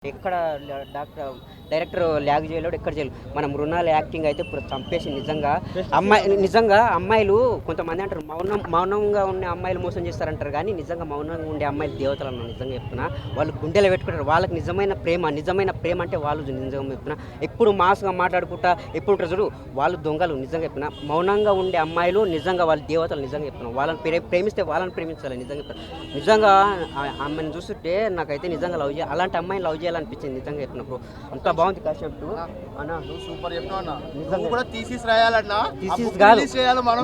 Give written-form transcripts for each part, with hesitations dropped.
ఎక్కడ director lag చేయలేడు, ఎక్కడ చేయలేడు. మన మృణాల యాక్టింగ్ అయితే ఇప్పుడు చంపేసి నిజంగా అమ్మాయిలు కొంతమంది అంటారు మౌనంగా ఉండే అమ్మాయిలు మోసం చేస్తారంటారు, కానీ నిజంగా మౌనంగా ఉండే అమ్మాయిలు దేవతలు అన్న నిజంగా చెప్తున్నా. వాళ్ళు గుండెలు పెట్టుకుంటారు, వాళ్ళకి నిజమైన ప్రేమ అంటే వాళ్ళు నిజంగా చెప్తున్నా. ఎప్పుడు మాస్గా మాట్లాడుకుంటా ఎప్పుడు ఉంటారు చూడు, వాళ్ళు దొంగలు నిజంగా చెప్తున్నా. మౌనంగా ఉండే అమ్మాయిలు నిజంగా వాళ్ళ దేవతలు నిజంగా చెప్తున్నా. వాళ్ళని ప్రేమిస్తే వాళ్ళని ప్రేమించాలి నిజంగా చెప్తున్నా. నిజంగా ఆమెను చూస్తుంటే నాకైతే నిజంగా అలాంటి అమ్మాయిని లవ్ చేయాలనిపించింది నిజంగా చెప్పినప్పుడు. అంత బాగుంది కాన్సెప్ట్ అన్న, సూపర్ చెప్పినా. నువ్వు కూడా థీసిస్ రాయాలన్నా, థీసిస్ కాదు,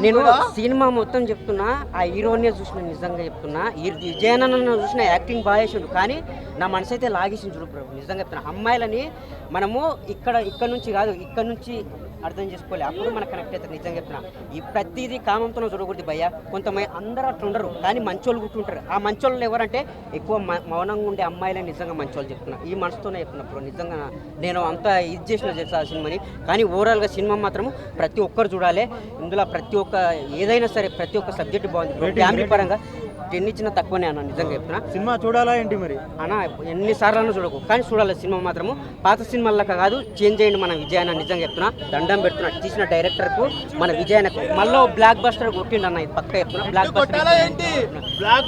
నేను సినిమా మొత్తం చెప్తున్నా. ఆ హీరోనే చూసిన నిజంగా చెప్తున్నా. విజయనన్న చూసిన యాక్టింగ్ బాగా చేసిండు, కానీ నా మనసు అయితే లాగేసింది చూడు నిజంగా చెప్తున్నా. అమ్మాయిలని మనము ఇక్కడ నుంచి కాదు, ఇక్కడ నుంచి అర్థం చేసుకోవాలి, అప్పుడు మనకు కనెక్ట్ అవుతుంది నిజంగా చెప్తున్నా. ఈ ప్రతిదీ కామంతో చూడకూడదు భయ్య. కొంతమంది అందరూ అట్లా ఉండరు, కానీ మంచోళ్ళు గుర్తుంటారు. ఆ మంచోళ్ళు ఎవరంటే ఎక్కువ మౌనంగా ఉండే అమ్మాయిలే నిజంగా మంచోళ్ళు చెప్తున్నా. ఈ మనసుతోనే చెప్తున్నప్పుడు నిజంగా నేను అంత ఇది చేసిన తెలుసా ఆ సినిమాని. కానీ ఓవరాల్గా సినిమా మాత్రం ప్రతి ఒక్కరు చూడాలి. ఇందులో ఏదైనా సరే ప్రతి ఒక్క సబ్జెక్ట్ బాగుంది. ఫ్యామిలీ పరంగా 10 ఇచ్చిన తక్కువనే అన్న నిజంగా చెప్తున్నా. సినిమా చూడాలా ఏంటి మరి అన్న? ఎన్నిసార్లు చూడకు, కానీ చూడాలి సినిమా మాత్రము. పాత సినిమాలకు కాదు, చేంజ్ చేయండి మన విజయాన్ని నిజంగా చెప్తున్నా. దండం పెడుతున్నా తీసిన డైరెక్టర్కు, మన విజయానికి. మళ్ళీ బ్లాక్ బస్టర్ కొట్టిండు అన్న, ఇది పక్క చెప్తున్నా. బ్లాక్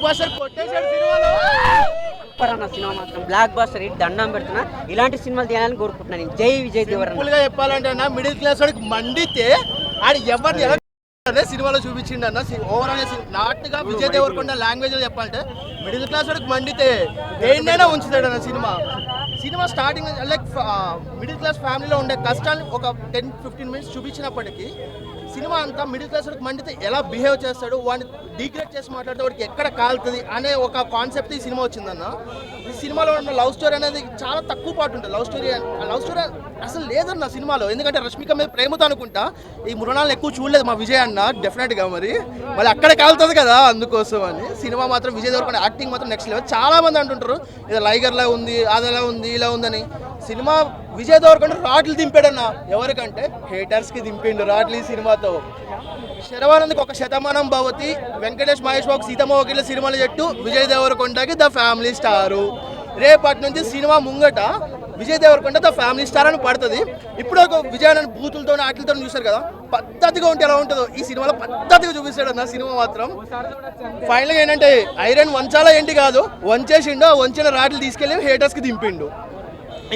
బస్టర్ సూపర్ అన్న సినిమా మాత్రం, బ్లాక్ బస్టర్. దండం పెడుతున్నా, ఇలాంటి సినిమాలు తీయాలని కోరుకుంటున్నాను నేను. జై విజయ్ దేవరకొండ. చెప్పాలంటే అన్న, మిడిల్ క్లాస్ వాడికి మండితే ఆడు ఎవరిని ఎలా సినిమాలో చూపించిండు అన్న. ఓవరాల్ నాట్గా విజయ్ దేవరకొండ లాంగ్వేజ్ లో చెప్పాలంటే మిడిల్ క్లాస్ వాడికి మండితే దేన్నైనా ఉంచుతాడు అన్న. Cinema starting like middle class ఫ్యామిలీలో ఉండే కష్టాన్ని ఒక 10-15 మినిట్స్ చూపించినప్పటికీ సినిమా అంతా మిడిల్ క్లాస్ వాడికి మండితే ఎలా బిహేవ్ చేస్తాడు, వాడిని డీగ్రేడ్ చేసి మాట్లాడితే వాడికి ఎక్కడ కాలుతుంది అనే ఒక కాన్సెప్ట్ ఈ సినిమా వచ్చిందన్న. ఈ సినిమాలో ఉన్న లవ్ స్టోరీ అనేది చాలా తక్కువ పాటు ఉంటుంది. లవ్ స్టోరీ అసలు లేదన్న సినిమాలో. ఎందుకంటే రష్మిక మీద ప్రేమతో అనుకుంటా ఈ మృణాలను ఎక్కువ చూడలేదు మా విజయ్ అన్న. డెఫినెట్గా మరి అక్కడ కాలుతుంది కదా, అందుకోసం అని. సినిమా మాత్రం విజయ్ దేవరకొండ యాక్టింగ్ మాత్రం నెక్స్ట్ లెవెల్. చాలా మంది అంటుంటారు ఇది లైగర్లా ఉంది, అదలా ఉంది, ఇలా ఉందని. సినిమా విజయ్ దేవరకొండ రాట్లు దింపాడన్న. ఎవరికంటే హేటర్స్కి దింపిండు రాట్లు ఈ సినిమాతో. శరవానంద్కి ఒక శతమానం భవతి, వెంకటేష్ మహేష్ బాబు సీతమ్మ వాకిట్ల సినిమాల జట్టు, విజయ్ దేవరకొండకి ద ఫ్యామిలీ స్టారు. రేపటి నుంచి సినిమా ముంగట Vijay Devarakonda the family star అని పడుతుంది. ఇప్పుడు ఒక విజయాన్ని బూతులతో ఆటలతో చూశారు కదా, పద్ధతిగా ఉంటే ఎలా ఉంటుందో ఈ సినిమాలో పద్ధతిగా చూపిస్తాడు అన్న. సినిమా మాత్రం ఫైనల్గా ఏంటంటే ఐరన్ వంచాలా ఏంటి కాదు, వంచేసిండు. ఆ వంచిన రాట్లు తీసుకెళ్ళి హేటర్స్కి దింపిండు.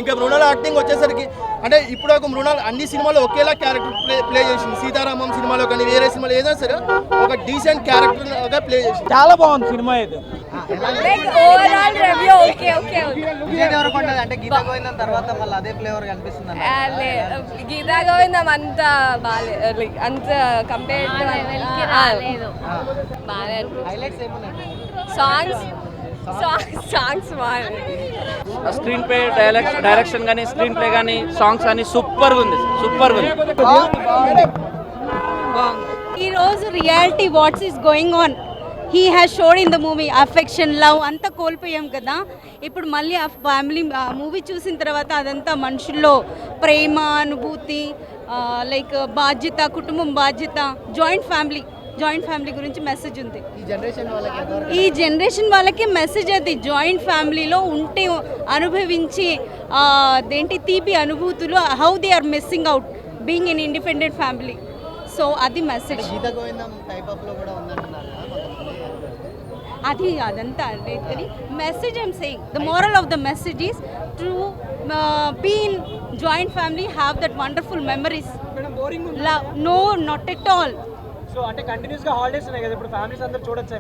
ఇంకా మృణాల యాక్టింగ్ వచ్చేసరికి అంటే ఇప్పుడు ఒక మృణాల్ అన్ని సినిమాలో ఒకేలా క్యారెక్టర్ ప్లే చేసింది. సీతారామం సినిమాలో కానీ వేరే సినిమాలో ఏదైనా సరే ఒక డీసెంట్ క్యారెక్టర్ గా ప్లే చేసింది. చాలా బాగుంది సినిమా అయితే. విజయ్ దేవరకొండ అంటే గీతా గోవిందం తర్వాత మళ్ళీ అదే ఫ్లేవర్ కనిపిస్తుంది. గీతా గోవిందం అంత బాగాలేదు, అంత కంపేర్ హైలైట్స్ ఏమున్నాయి? సాంగ్స్ బాగా. స్క్రీన్ ప్లే డైరెక్షన్ కానీ స్క్రీన్ ప్లే కానీ సాంగ్స్ కానీ సూపర్ ఉంది. ఈ రోజు reality what's is going on he has showed in the movie. Affection, love అంతా కోల్పోయాం కదా. ఇప్పుడు మళ్ళీ ఆ ఫ్యామిలీ మూవీ చూసిన తర్వాత అదంతా మనుషుల్లో ప్రేమ, అనుభూతి, లైక్ బాధ్యత, కుటుంబం బాధ్యత, జాయింట్ ఫ్యామిలీ గురించి మెసేజ్ ఉంది. ఈ జనరేషన్ వాళ్ళకి మెసేజ్ అది. జాయింట్ ఫ్యామిలీలో ఉంటే అనుభవించి అదేంటి తీపి అనుభూతులు, how they are missing out being in independent family. So అది మెసేజ్. అదంతా message I'm saying. The moral of the message is to be in joint family, have that wonderful memories. No, not at all. So అంటే continuous గా holidays ఉన్నాయి కదా, ఇప్పుడు families అందరూ చూడొచ్చు.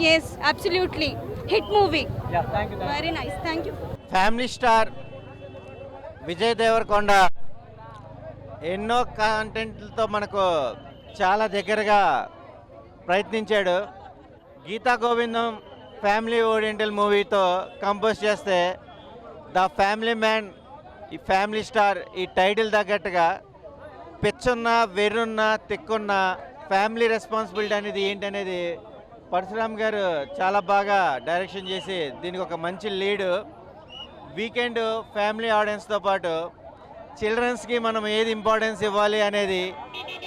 yes absolutely hit movie. Yeah, thank you. Very nice, thank you. Family star Vijay Devarakonda ఎన్నో కాంటెంట్లతో మనకు చాలా దగ్గరగా ప్రయత్నించాడు. గీతా గోవిందం ఫ్యామిలీ ఓరియంటల్ మూవీతో కంపోజ్ చేస్తే ద ఫ్యామిలీ మ్యాన్, ఈ ఫ్యామిలీ స్టార్, ఈ టైటిల్ తగ్గట్టుగా పిచ్చున్న, వెర్రున్న, తిక్కున్న ఫ్యామిలీ రెస్పాన్సిబిలిటీ అనేది ఏంటనేది పరశురామ్ గారు చాలా బాగా డైరెక్షన్ చేసి దీనికి ఒక మంచి లీడ్. వీకెండ్ ఫ్యామిలీ ఆడియన్స్తో పాటు చిల్డ్రన్స్కి మనం ఏది ఇంపార్టెన్స్ ఇవ్వాలి అనేది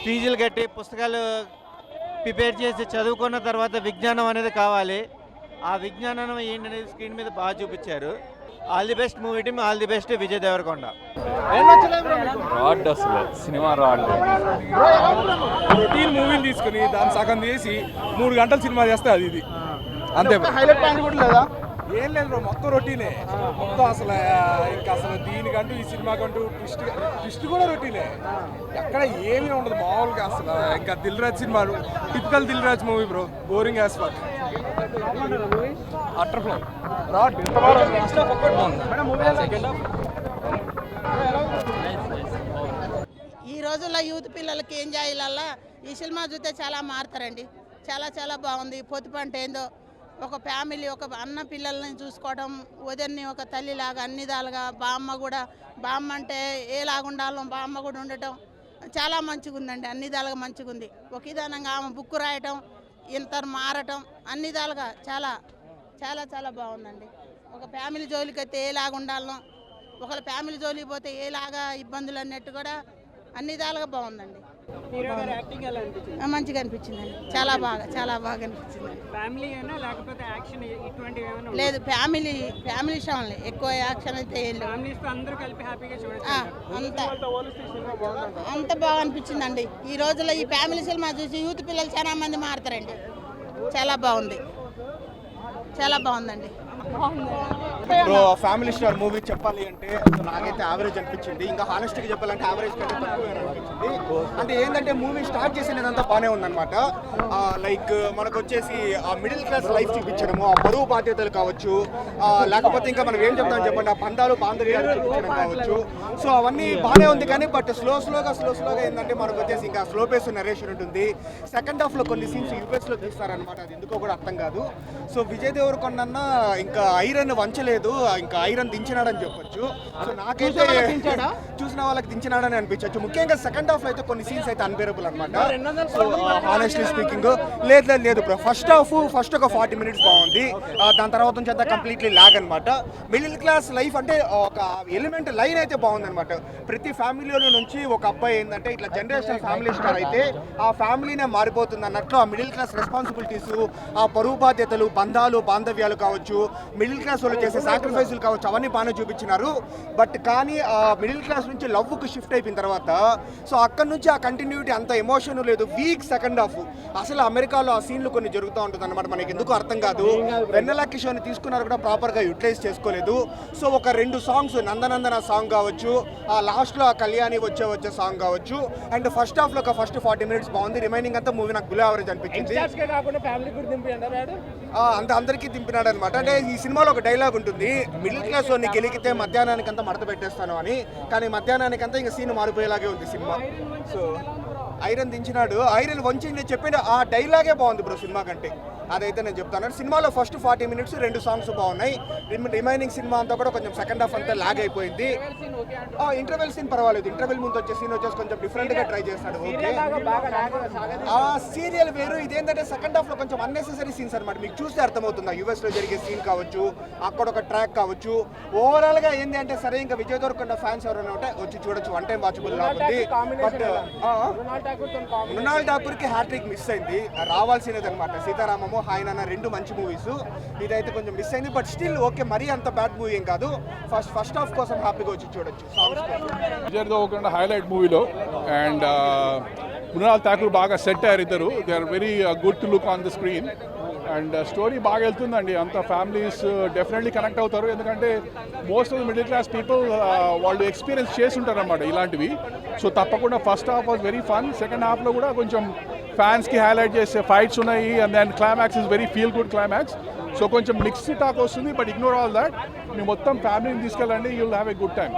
ఫీజులు కట్టి పుస్తకాలు ప్రిపేర్ చేసి చదువుకున్న తర్వాత విజ్ఞానం అనేది కావాలి. ఆ విజ్ఞానం ఏంటనేది స్క్రీన్ మీద బాగా చూపించారు. All the best movie team, all the best Vijay Devarakonda. Rod అసలు సినిమా రాడ్ రొటీన్ మూవీని తీసుకుని దాన్ని సగం చేసి 3 గంటల సినిమా చేస్తే అది ఇది అంతే. హైలైట్ పాయింట్ కూడా లేదా? ఏం లేదు బ్రో, మొత్తం రొటీనే మొత్తం. అసలు ఇంకా అసలు దీనికంటూ ఈ సినిమాకంటూ ట్విస్ట్ కూడా రొటీనే, ఎక్కడ ఏమీ ఉండదు మామూలుగా. అసలు ఇంకా దిల్ రాజ్ సినిమా typical Dil Raj movie bro, boring as fuck. Utter flop rod ఈ రోజుల్లో యూత్ పిల్లలకి ఏం చేయాలల్లా ఈ సినిమా చూస్తే చాలా మారుతారండి. చాలా చాలా బాగుంది. పొదుపు అంటే ఏందో, ఒక ఫ్యామిలీ, ఒక అన్న పిల్లల్ని చూసుకోవడం, వదిన్ని ఒక తల్లిలాగా అన్ని విధాలుగా, బామ్మ అంటే ఏలాగా ఉండాలో బామ్మ కూడా ఉండటం చాలా మంచిగా ఉందండి. అన్ని విధాలుగా మంచిగా ఉంది. ఒక విధానంగా ఆమె బుక్ రాయటం, ఇంత మారటం, అన్ని విధాలుగా చాలా చాలా చాలా బాగుందండి. ఒక ఫ్యామిలీ జోలికి అయితే ఏలాగా ఉండాలో, ఒకళ్ళ ఫ్యామిలీ జోలికి పోతే ఏలాగా ఇబ్బందులు అన్నట్టు కూడా అన్ని విధాలుగా బాగుందండి. మంచిగా అనిపించిందండి. చాలా బాగా అనిపించిందండి. లేదు, ఫ్యామిలీ షోన్లే ఎక్కువ యాక్షన్ అయితే అంత బాగా అనిపించిందండి. ఈ రోజుల్లో ఈ ఫ్యామిలీ సినిమా చూసి యూత్ పిల్లలు చాలా మంది మారుతారండి. చాలా బాగుంది, చాలా బాగుందండి. బ్రో ఫ్యామిలీ స్టార్ మూవీ చెప్పాలి అంటే నాకైతే యావరేజ్ అనిపించింది. ఇంకా హానెస్ట్గా చెప్పాలంటే యావరేజ్ కంటే తక్కువ అనిపించింది. అంటే ఏంటంటే మూవీ స్టార్ట్ చేసినదంతా బాగానే ఉందన్నమాట. లైక్ మనకు వచ్చేసి ఆ మిడిల్ క్లాస్ లైఫ్ చూపించడము, ఆ బరువు బాధ్యతలు కావచ్చు, లేకపోతే ఇంకా మనం ఏం చెప్తామని చెప్పండి, ఆ పందాలు బాంధవ్యాలు చూపించడం కావచ్చు. సో అవన్నీ బాగానే ఉంది. కానీ బట్ స్లోగా ఏంటంటే మనకు వచ్చేసి ఇంకా స్లో పేస్ నరేషన్ ఉంటుంది. సెకండ్ హాఫ్లో కొన్ని సీన్స్ యూఎస్లో తీస్తారనమాట. అది ఎందుకో కూడా అర్థం కాదు. సో విజయ్ దేవరకొండ ఇంకా ఐరన్ వంచలేదు, ఇంకా ఐరన్ దించినాడని చెప్పొచ్చు. సో నాకైతే చూసిన వాళ్ళకి దించినాడని అనిపించవచ్చు. ముఖ్యంగా సెకండ్ హాఫ్ లో అయితే కొన్ని సీన్స్ అయితే అన్బేరబుల్ అనమాట. సో హానెస్ట్లీ స్పీకింగ్ లేదు బ్రో, ఫస్ట్ ఒక 40 minutes బాగుంది. దాని తర్వాత నుంచి అంతా కంప్లీట్లీ లాగ్ అనమాట. మిడిల్ క్లాస్ లైఫ్ అంటే ఒక ఎలిమెంట్ లైన్ అయితే బాగుంది అనమాట. ప్రతి ఫ్యామిలీలో నుంచి ఒక అబ్బాయి ఏంటంటే ఇట్లా జనరేషనల్ ఫ్యామిలీ స్టార్ అయితే ఆ ఫ్యామిలీనే మారిపోతుంది అన్నట్లు ఆ మిడిల్ క్లాస్ రెస్పాన్సిబిలిటీస్, ఆ పరువు బాధ్యతలు, బంధాలు బాంధవ్యాలు కావచ్చు, మిడిల్ క్లాస్ వాళ్ళు చేసే సాక్రిఫైసులు కావచ్చు, అవన్నీ బాగానే చూపించినారు. బట్ కానీ ఆ మిడిల్ క్లాస్ నుంచి లవ్కు షిఫ్ట్ అయిపోయిన తర్వాత సో అక్కడ నుంచి ఆ కంటిన్యూటీ అంత ఎమోషన్ లేదు. Week second half. అసలు అమెరికాలో ఆ సీన్లు కొన్ని జరుగుతూ ఉంటుంది అనమాట. మనకి ఎందుకు అర్థం కాదు. వెన్నెల కిషోర్ని తీసుకున్నారు కూడా ప్రాపర్గా యూటిలైజ్ చేసుకోలేదు. సో ఒక 2 సాంగ్స్, నందనందన సాంగ్ కావచ్చు, ఆ లాస్ట్లో ఆ కళ్యాణి వచ్చే సాంగ్ కావచ్చు, అండ్ ఫస్ట్ హాఫ్లో ఒక ఫస్ట్ 40 minutes బాగుంది. రిమైనింగ్ అంతా మూవీ నాకు బిలో యావరేజ్ అనిపించింది. అందరికీ దింపినాడు అనమాట. అంటే ఈ సినిమాలో ఒక డైలాగ్ ఉంటుంది, మిడిల్ క్లాస్ వాడిని గెలిగితే మధ్యాహ్నానికి అంతా మడత పెట్టేస్తాను అని. కానీ మధ్యాహ్నానికి అంతా ఇంకా సీన్ మారిపోయేలాగే ఉంది సినిమా. సో ఐరన్ దించినాడు, ఐరన్ వంచింది చెప్పిన ఆ డైలాగే బాగుంది బ్రో సినిమా కంటే. అదైతే నేను చెప్తాను. సినిమాలో ఫస్ట్ 40 minutes 2 సాంగ్స్ బాగున్నాయి. రిమైనింగ్ సినిమా అంతా కూడా కొంచెం సెకండ్ హాఫ్ అంతా లాగ్ అయిపోయింది. ఇంటర్వెల్ సీన్ పర్వాలేదు. ఇంటర్వెల్ ముందు వచ్చే సీన్ వచ్చేసి కొంచెం డిఫరెంట్గా ట్రై చేస్తాడు. ఓకే, ఆ సీరియల్ వేరు. ఇదేంటంటే సెకండ్ హాఫ్లో కొంచెం అన్నెసెసరీ సీన్స్ అనమాట. మీకు చూస్తే అర్థమవుతుంది. యూఎస్లో జరిగే సీన్ కావచ్చు, అక్కడ ఒక ట్రాక్ కావచ్చు. ఓవరాల్గా ఏంటి అంటే సరే ఇంకా విజయ్ దేవరకొండ ఫ్యాన్స్ ఎవరైనా ఉంటే వచ్చి చూడొచ్చు. 1 time వాచబుల్ లాగుంది. బట్ మృణాల్ ఠాకూర్కి హ్యాట్రిక్ మిస్ అయింది. రావాల్సినది అనమాట. సీతారామము, హాయ్ నాన్న 2 మంచి మూవీస్. ఇదైతే కొంచెం మిస్ అయింది. బట్ స్టిల్ ఓకే, మరీ అంత బ్యాడ్ మూవీ ఏం కాదు. ఫస్ట్ హాఫ్ కోసం హ్యాపీగా వచ్చి చూడొచ్చు. విజయ్ దేవరకొండ హైలైట్ మూవీలో. అండ్ మృణాల్ ఠాకూర్ బాగా సెట్ అయ్యారు ఇద్దరు. They are very good to look on the screen. And story బాగా వెళ్తుందండి. అంత ఫ్యామిలీస్ డెఫినెట్లీ కనెక్ట్ అవుతారు. ఎందుకంటే most of the middle class people వాళ్ళు ఎక్స్పీరియన్స్ చేసి ఉంటారు అన్నమాట ఇలాంటివి. సో తప్పకుండా first half was very fun. Second హాఫ్లో కూడా కొంచెం ఫ్యాన్స్కి హైలైట్ చేసే ఫైట్స్ ఉన్నాయి. And then climax is very feel good climax. So కొంచెం మిక్స్డ్ టాక్ వస్తుంది. But ignore all that. మీరు మొత్తం ఫ్యామిలీని తీసుకెళ్ళండి, you will have a good time.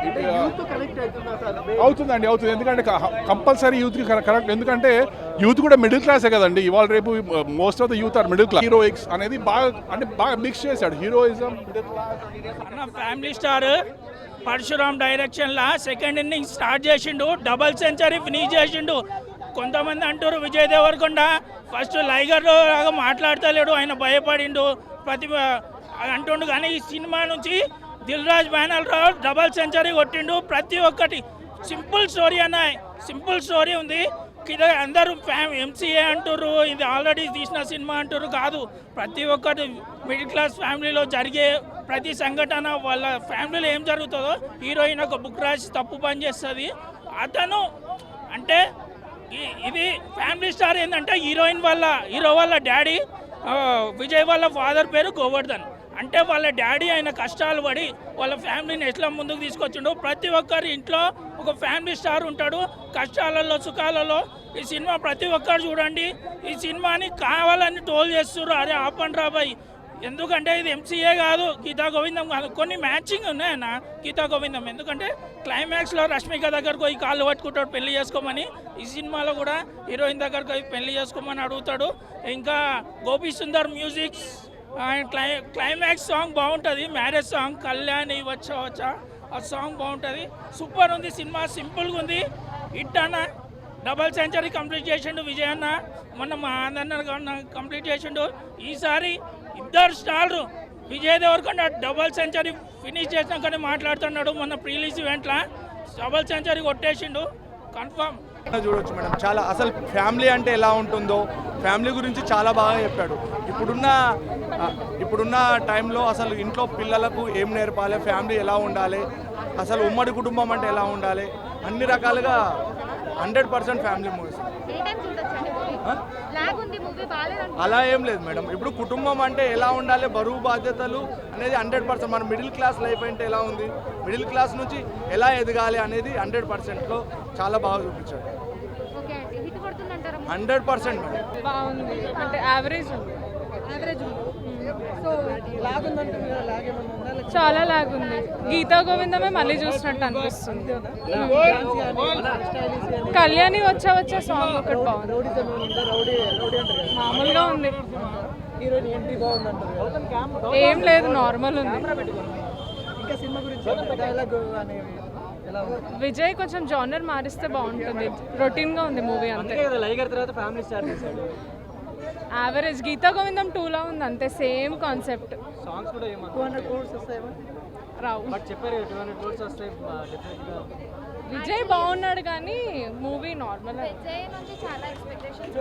అవుతుంది. ఎందుకంటే కంపల్సరీ యూత్కి కరెక్ట్. ఎందుకంటే యూత్ కూడా మిడిల్ క్లాసే కదండి. ఇవాళ రేపు most of the youth are middle class. Heroics అనేది బాగా మిక్స్ చేశాడు. Heroism, middle class. Family star Parasuram డైరెక్షన్లా సెకండ్ ఇన్నింగ్ స్టార్ట్ చేసిండు, డబల్ సెంచరీ ఫినిష్ చేసిండు. కొంతమంది అంటారు విజయ్ దేవరకొండ ఫస్ట్ లైగర్ లాగా మాట్లాడతలేడు, ఆయన భయపడిండు అంటుండు. కానీ ఈ సినిమా నుంచి Dil Raj banner double century కొట్టిండు. ప్రతి ఒక్కటి సింపుల్ స్టోరీ సింపుల్ స్టోరీ ఉంది. అందరూ ఎంసీఏ అంటారు, ఇది ఆల్రెడీ తీసిన సినిమా అంటారు. కాదు, ప్రతి ఒక్కటి మిడిల్ క్లాస్ ఫ్యామిలీలో జరిగే ప్రతి సంఘటన వాళ్ళ ఫ్యామిలీలో ఏం జరుగుతుందో హీరోయిన్ ఒక బుక్ రాసి తప్పు పని చేస్తుంది. అతను అంటే ఇది ఫ్యామిలీ స్టార్ ఏంటంటే హీరో వాళ్ళ డాడీ విజయ్ వాళ్ళ ఫాదర్ పేరు గోవర్ధన్. అంటే వాళ్ళ డాడీ ఆయన కష్టాలు పడి వాళ్ళ ఫ్యామిలీని ఎట్లా ముందుకు తీసుకొచ్చిండో ప్రతి ఒక్కరి ఇంట్లో ఒక ఫ్యామిలీ స్టార్ ఉంటాడు, కష్టాలలో సుఖాలలో. ఈ సినిమా ప్రతి ఒక్కరు చూడండి. ఈ సినిమాని కావాలని ట్రోల్ చేస్తున్నారు, అరే ఆపండి రాబాయ్. ఎందుకంటే ఇది ఎంసీఏ కాదు, గీతా గోవిందం కాదు. కొన్ని మ్యాచింగ్ ఉన్నాయన్న గీతా గోవిందం. ఎందుకంటే క్లైమాక్స్లో రష్మిక దగ్గరకు పోయి కాళ్ళు పట్టుకుంటాడు పెళ్లి చేసుకోమని. ఈ సినిమాలో కూడా హీరోయిన్ దగ్గరకు పోయి పెళ్లి చేసుకోమని అడుగుతాడు. ఇంకా Gopi Sundar music and climax song బాగుంటుంది, మ్యారేజ్ సాంగ్ కళ్యాణి వచ్చా ఆ సాంగ్ బాగుంటుంది. సూపర్ ఉంది సినిమా, సింపుల్గా ఉంది. హిట్ అన్న, డబల్ సెంచరీ కంప్లీట్ చేసిండు విజయ్ అన్న. మొన్న మా ఆంధ్ర కంప్లీట్ చేసిండు. ఈసారి ఇద్దరు స్టార్లు Vijay Deverakonda double century finish చేసినాకనే మాట్లాడుతున్నాడు. మొన్న ప్రీలీజ్ ఈవెంట్లో డబల్ సెంచరీ కొట్టేసిండు కన్ఫర్మ్. చూడొచ్చు మేడం, చాలా అసలు ఫ్యామిలీ అంటే ఎలా ఉంటుందో ఫ్యామిలీ గురించి చాలా బాగా చెప్పాడు. ఇప్పుడున్న టైంలో అసలు ఇంట్లో పిల్లలకు ఏం నేర్పాలి, ఫ్యామిలీ ఎలా ఉండాలి, అసలు ఉమ్మడి కుటుంబం అంటే ఎలా ఉండాలి, అన్ని రకాలుగా 100% ఫ్యామిలీ మూవీస్. అలా ఏం లేదు మేడం. ఇప్పుడు కుటుంబం అంటే ఎలా ఉండాలి, బరువు బాధ్యతలు అనేది 100%. మన మిడిల్ క్లాస్ లైఫ్ అంటే ఎలా ఉంది, మిడిల్ క్లాస్ నుంచి ఎలా ఎదగాలి అనేది 100%లో చాలా బాగా చూపించాడు. 100% మేడం. బాగుంది అంటే యావరేజ్ చాలా లాగ్ ఉంది. గీతా గోవిందమే మళ్ళీ చూసినట్టు అనిపిస్తుంది. కళ్యాణి వచ్చే సాంగ్ ఒకటి బాగుంది, మామూలుగా ఉంది, ఏం లేదు, నార్మల్ ఉంది. విజయ్ కొంచెం జానర్ మారిస్తే బాగుంటుంది, రొటీన్గా ఉంది మూవీ అంతే. యావరేజ్. గీతా గోవిందం 2లా ఉంది అంతే, సేమ్ కాన్సెప్ట్. రావు విజయ్ బాగున్నాడు కానీ మూవీ నార్మల్. విజయ్ నుంచి చాలా ఎక్స్పెక్టేషన్స్,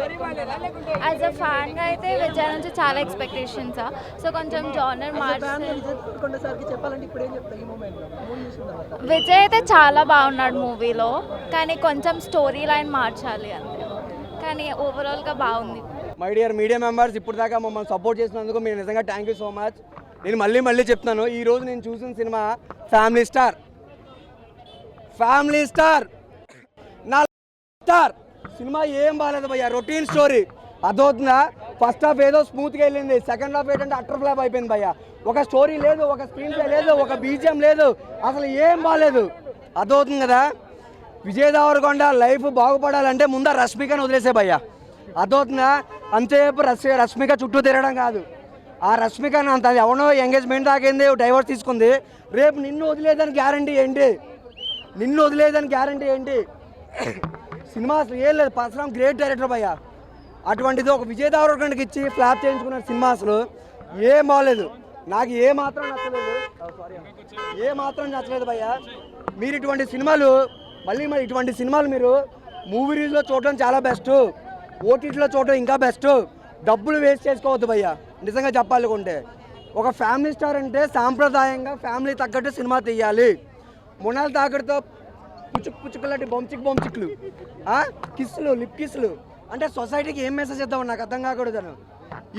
యాజ్ అ ఫ్యాన్గా అయితే విజయ్ నుంచి చాలా ఎక్స్పెక్టేషన్స్. సో కొంచెం జానర్ మార్చి విజయ్ అయితే చాలా బాగున్నాడు మూవీలో, కానీ కొంచెం స్టోరీ లైన్ మార్చాలి అంతే. కానీ ఓవరాల్గా బాగుంది. మై డియర్ మీడియా మెంబర్స్, ఇప్పుడు దాకా మమ్మల్ని సపోర్ట్ చేసినందుకు మీరు నిజంగా థ్యాంక్ యూ సో మచ్. నేను మళ్ళీ చెప్తున్నాను, ఈరోజు నేను చూసిన సినిమా ఫ్యామిలీ స్టార్ నా స్టార్ సినిమా. ఏం బాగాలేదు భయ్యా, రొటీన్ స్టోరీ. అదవుతుందా? ఫస్ట్ హాఫ్ ఏదో స్మూత్గా వెళ్ళింది, సెకండ్ హాఫ్ ఏంటంటే అటర్ ఫ్లాప్ అయిపోయింది భయ్యా. ఒక స్టోరీ లేదు, ఒక స్క్రీన్ ప్లే లేదు, ఒక బీజిఎం లేదు, అసలు ఏం బాగాలేదు. అదవుతుంది కదా. విజయ్ దేవరకొండ లైఫ్ బాగుపడాలంటే ముందు రష్మికను వదిలేసే భయ్యా. అదవుతుందా? అంతసేపు రష్మిక చుట్టూ తిరగడం కాదు. ఆ రష్మికను అంత ఎవనో ఎంగేజ్మెంట్ దాకింది, డైవర్స్ తీసుకుంది. రేపు నిన్ను వదిలేదని గ్యారంటీ ఏంటి? సినిమా అసలు ఏం లేదు. పరశురామ్ గ్రేట్ డైరెక్టర్ భయ్యా. అటువంటిది ఒక విజయ్ దేవరకొండకి ఇచ్చి ఫ్లాప్ చేయించుకున్న సినిమా అసలు ఏం బాగలేదు. నాకు ఏ మాత్రం నచ్చలేదు భయ్యా. మీరు ఇటువంటి సినిమాలు ఇటువంటి సినిమాలు మీరు మూవీ రిలీజ్లో చూడడం చాలా బెస్ట్, ఓటీటీలో చూడడం ఇంకా బెస్ట్. డబ్బులు వేస్ట్ చేసుకోవద్దు భయ్యా. నిజంగా చెప్పాలనుకుంటే ఒక ఫ్యామిలీ స్టార్ అంటే సాంప్రదాయంగా ఫ్యామిలీ తగ్గట్టు సినిమా తీయాలి. మొనాల్ తాకడితో పుచ్చుకులాంటి బొంచిక్లు, కిస్సులు, లిప్ కిస్సులు అంటే సొసైటీకి ఏం మెసేజ్ ఇద్దామని నాకు అర్థం కాకూడదు.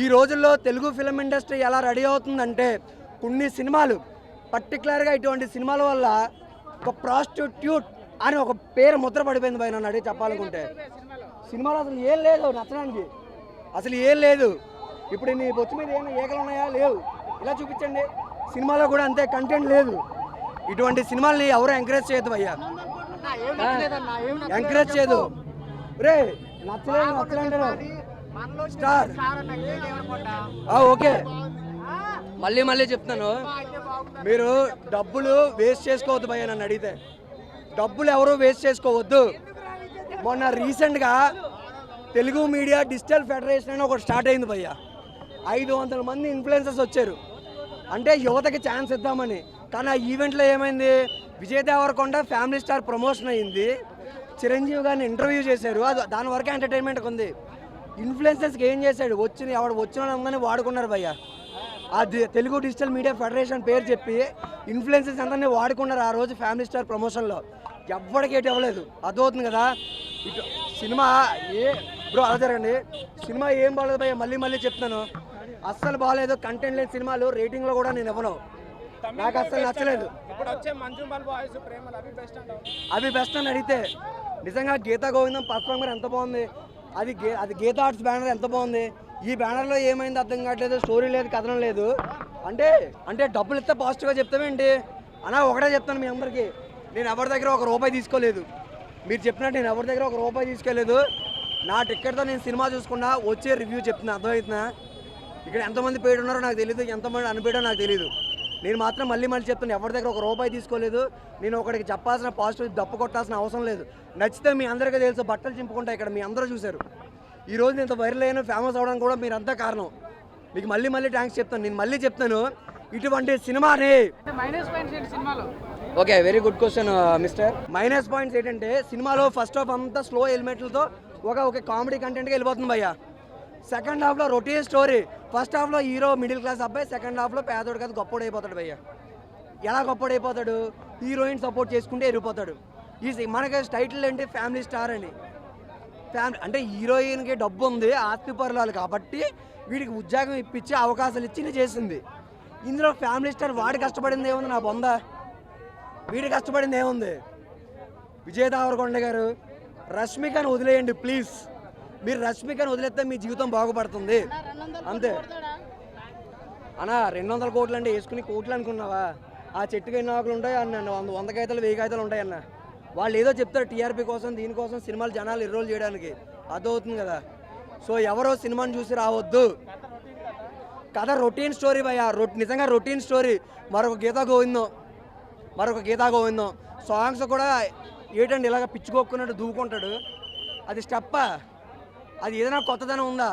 ఈ రోజుల్లో తెలుగు ఫిలిం ఇండస్ట్రీ ఎలా రెడీ అవుతుందంటే కొన్ని సినిమాలు పర్టికులర్గా ఇటువంటి సినిమాల వల్ల ఒక ప్రాస్టిట్యూట్ అని ఒక పేరు ముద్ర పడిపోయింది భయ. నన్ను అడిగి చెప్పాలనుకుంటే సినిమాలో అసలు ఏం లేదు నచ్చడానికి, అసలు ఏం లేదు. ఇప్పుడు నీ బొచ్చు మీద ఏమైనా ఏకలు ఉన్నాయా? లేవు. ఇలా చూపించండి. సినిమాలో కూడా అంతే, కంటెంట్ లేదు. ఇటువంటి సినిమాల్ని ఎవరు ఎంకరేజ్ చేయదు భయ్యా, ఎంకరేజ్ చేయదు. రే నచ్చలేదు స్టార్. ఓకే, మళ్ళీ చెప్తాను, మీరు డబ్బులు వేస్ట్ చేసుకోవద్దు భయ్యా. నన్ను అడిగితే డబ్బులు ఎవరు వేస్ట్ చేసుకోవద్దు. మొన్న రీసెంట్గా తెలుగు మీడియా డిజిటల్ ఫెడరేషన్ అని ఒకటి స్టార్ట్ అయింది భయ్యా. 500 మంది ఇన్ఫ్లుయెన్సర్స్ వచ్చారు, అంటే యువతకి ఛాన్స్ ఇద్దామని. కానీ ఆ ఈవెంట్లో ఏమైంది, Vijay Devarakonda family star promotion అయింది, చిరంజీవి గారిని ఇంటర్వ్యూ చేశారు, అది దాని వరకు ఎంటర్టైన్మెంట్కి ఉంది. ఇన్ఫ్లుయెన్సర్స్కి ఏం చేశాడు, ఎవడు వచ్చిన అందరినీ వాడుకున్నారు భయ్యా. తెలుగు డిజిటల్ మీడియా ఫెడరేషన్ పేరు చెప్పి ఇన్ఫ్లుయెన్సర్స్ అందరినీ వాడుకున్నారు ఆ రోజు ఫ్యామిలీ స్టార్ ప్రమోషన్లో. ఎవ్వడికి ఏటి అవ్వలేదు, అర్థమవుతుంది కదా. ఇటు సినిమా బ్రో అలా జరగండి, సినిమా ఏం బాగలేదు భయ్య, మళ్ళీ మళ్ళీ చెప్తున్నాను, అస్సలు బాగాలేదు. కంటెంట్ లేని సినిమాలు రేటింగ్లో కూడా నేను ఇవ్వను, నాకు అస్సలు నచ్చలేదు. అవి బెస్ట్ అని అడిగితే నిజంగా గీతా గోవిందం పర్ఫార్మర్ ఎంత బాగుంది, అది గీతా ఆర్ట్స్ బ్యానర్ ఎంత బాగుంది. ఈ బ్యానర్లో ఏమైంది అర్థం కావట్లేదు, స్టోరీ లేదు, కథనం లేదు. అంటే డబ్బులు ఇస్తే పాజిటివ్గా చెప్తామేంటి అన్నా. ఒకటే చెప్తాను మీ అందరికీ, నేను ఎవరి దగ్గర ₹1 తీసుకోలేదు. మీరు చెప్పినట్టు నేను ఎవరి దగ్గర ₹1 తీసుకోలేదు. నా టికెట్తో నేను సినిమా చూసుకున్నా, వచ్చే రివ్యూ చెప్తున్నా, అర్థమవుతుందా. ఇక్కడ ఎంతమంది పేరు ఉన్నారో నాకు తెలియదు, ఎంతమంది అనిపేయడో నాకు తెలియదు. నేను మాత్రం మళ్ళీ చెప్తాను, ఎవరి దగ్గర ₹1 తీసుకోలేదు. నేను ఒకటికి చెప్పాల్సిన పాజిటివ్ దప్పు కొట్టాల్సిన అవసరం లేదు. నచ్చితే మీ అందరికీ తెలుసు, బట్టలు చింపుకుంటా ఇక్కడ మీ అందరూ చూశారు. ఈరోజు నేను ఇంత వైరల్ అయిన ఫేమస్ అవడానికి కూడా మీరంతా కారణం. మీకు మళ్ళీ థ్యాంక్స్ చెప్తాను. నేను మళ్ళీ చెప్తాను, ఇటువంటి సినిమాని okay very good question mister. Minus points ఏంటంటే సినిమాలో ఫస్ట్ హాఫ్ అంతా స్లో ఎలిమెంట్లతో ఒక కామెడీ కంటెంట్గా వెళ్ళిపోతుంది భయ్య. సెకండ్ హాఫ్లో రొటీన్ స్టోరీ. ఫస్ట్ హాఫ్లో హీరో మిడిల్ క్లాస్ అబ్బాయి, సెకండ్ హాఫ్లో పేదోడు కాదు గొప్పోడు అయిపోతాడు భయ్య. ఎలా గొప్పోడు అయిపోతాడు, హీరోయిన్ సపోర్ట్ చేసుకుంటే ఎరిగిపోతాడు. మనకి టైటిల్ ఏంటి, ఫ్యామిలీ స్టార్ అని. అంటే హీరోయిన్కి డబ్బు ఉంది, ఆస్తి పరులాలు కాబట్టి వీడికి ఉద్యోగం ఇప్పించి అవకాశాలు ఇచ్చి చేసింది. ఇందులో ఫ్యామిలీ స్టార్ వాడి కష్టపడింది ఏముంది, నా బొంద వీడి కష్టపడింది ఏముంది. విజయ్ దేవరకొండ గారు రష్మికను వదిలేయండి ప్లీజ్. మీరు రష్మికను వదిలేస్తే మీ జీవితం బాగుపడుతుంది అంతే. అన్నా 200 కోట్లు అంటే వేసుకుని కోట్లు అనుకున్నావా? ఆ చెట్టుకి ఎన్ని ఆకులు ఉంటాయి అన్న, 100 కాగితాలు 1000 కాగితాలు ఉంటాయన్న. వాళ్ళు ఏదో చెప్తారు టీఆర్పీ కోసం, దీనికోసం సినిమాలు జనాలు ఎన్రోల్ చేయడానికి, అర్థమవుతుంది కదా. సో ఎవరో సినిమాని చూసి రావద్దు. కథ రొటీన్ స్టోరీ భయ, నిజంగా రొటీన్ స్టోరీ. మరొక గీతా గోవిందం సాంగ్స్ కూడా ఏంటండి ఇలాగ పిచ్చుకోక్కున్నట్టు దూకుంటాడు. అది స్టెప్పా, అది ఏదైనా కొత్తదనం ఉందా?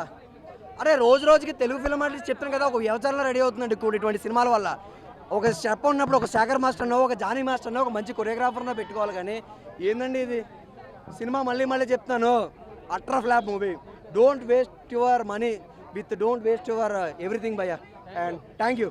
అరే రోజుకి తెలుగు ఫిల్మ్ ఆర్టిస్ట్ చెప్తాను కదా, ఒక వ్యవచారంలో రెడీ అవుతుందండి కూడా ఇటువంటి సినిమాల వల్ల. ఒక స్టెప్ ఉన్నప్పుడు ఒక శేఖర్ మాస్టర్నో, ఒక జానీ మాస్టర్నో, ఒక మంచి కొరియోగ్రాఫర్నో పెట్టుకోవాలి. కానీ ఏందండి ఇది సినిమా, మళ్ళీ చెప్తాను, utter flop movie. Don't waste your money with don't waste your everything భయ్యా. And thank you.